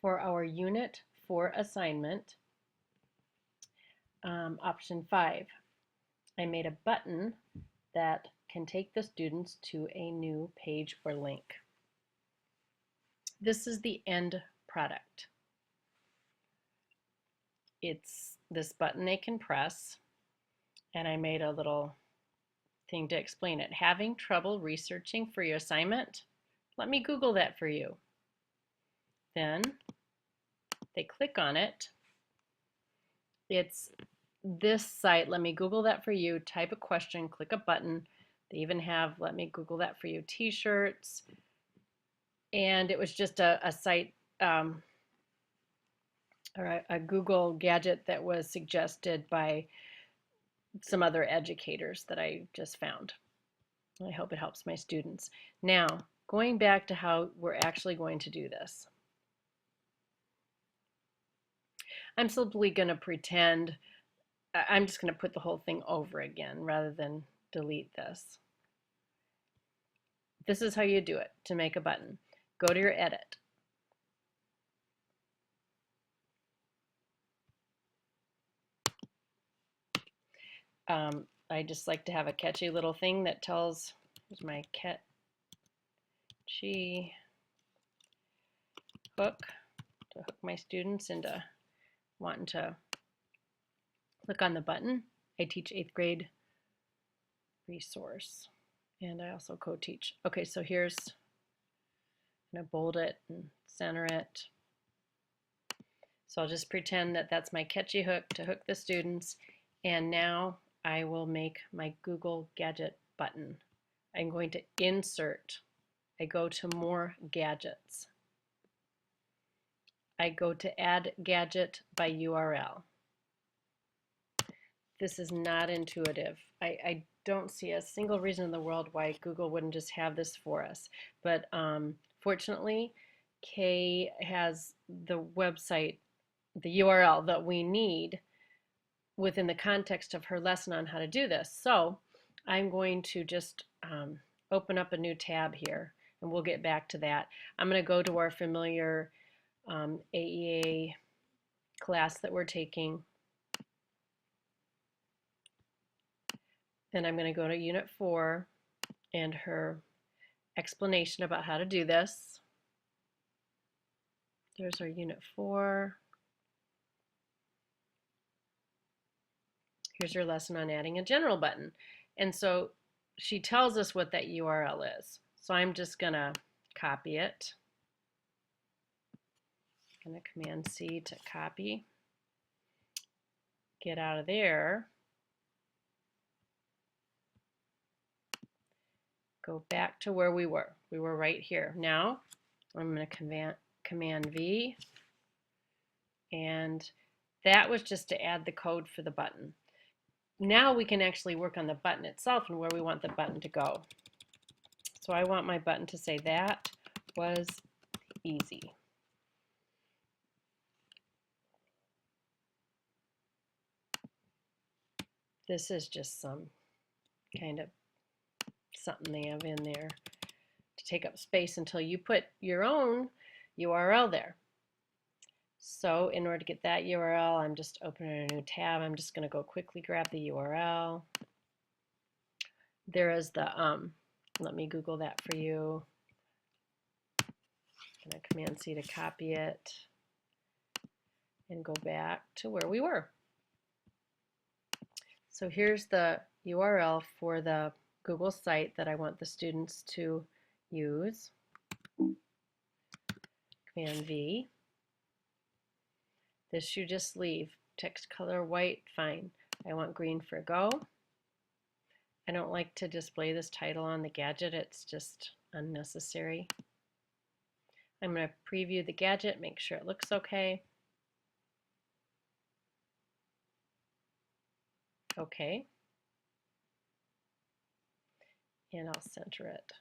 For our Unit 4 assignment, option 5, I made a button that can take the students to a new page or link. This is the end product. It's this button they can press, and I made a little thing to explain it. Having trouble researching for your assignment? Let me Google that for you. Then they click on it. It's this site, let me Google that for you, type a question, click a button. They even have, let me Google that for you, t-shirts. And it was just a site, or a Google gadget that was suggested by some other educators that I just found. I hope it helps my students. Now, going back to how we're actually going to do this. I'm simply going to pretend, I'm just going to put the whole thing over again rather than delete this. This is how you do it to make a button. Go to your edit. I just like to have a catchy little thing that tells, here's my catchy hook to hook my students into wanting to click on the button. I teach 8th grade resource, and I also co-teach. Okay, so here's, I'm gonna bold it and center it. So I'll just pretend that that's my catchy hook to hook the students, and now I will make my Google Gadget button. I'm going to insert. I go to more gadgets. I go to add gadget by URL. This is not intuitive. I don't see a single reason in the world why Google wouldn't just have this for us. But fortunately, Kay has the website, the URL that we need within the context of her lesson on how to do this. So I'm going to just open up a new tab here, and we'll get back to that. I'm going to go to our familiar AEA class that we're taking. And I'm going to go to Unit 4 and her explanation about how to do this. There's our Unit 4. Here's your lesson on adding a general button. And so she tells us what that URL is. So I'm just going to copy it. I'm going to Command C to copy. Get out of there. Go back to where we were. We were right here. Now I'm going to Command V. And that was just to add the code for the button. Now we can actually work on the button itself and where we want the button to go. So I want my button to say that was easy. This is just some kind of something they have in there to take up space until you put your own URL there. So in order to get that URL, I'm just opening a new tab. I'm just going to go quickly grab the URL. There is the, let me Google that for you. I'm going to Command C to copy it and go back to where we were. So here's the URL for the Google site that I want the students to use. Command V. This should just leave. Text color white, fine. I want green for go. I don't like to display this title on the gadget. It's just unnecessary. I'm going to preview the gadget, make sure it looks okay. Okay. And I'll center it.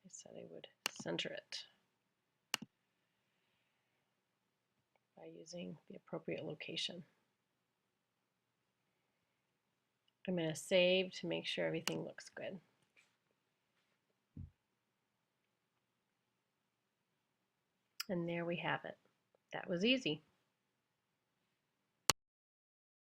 I said I would center it by using the appropriate location. I'm going to save to make sure everything looks good. And there we have it. That was easy.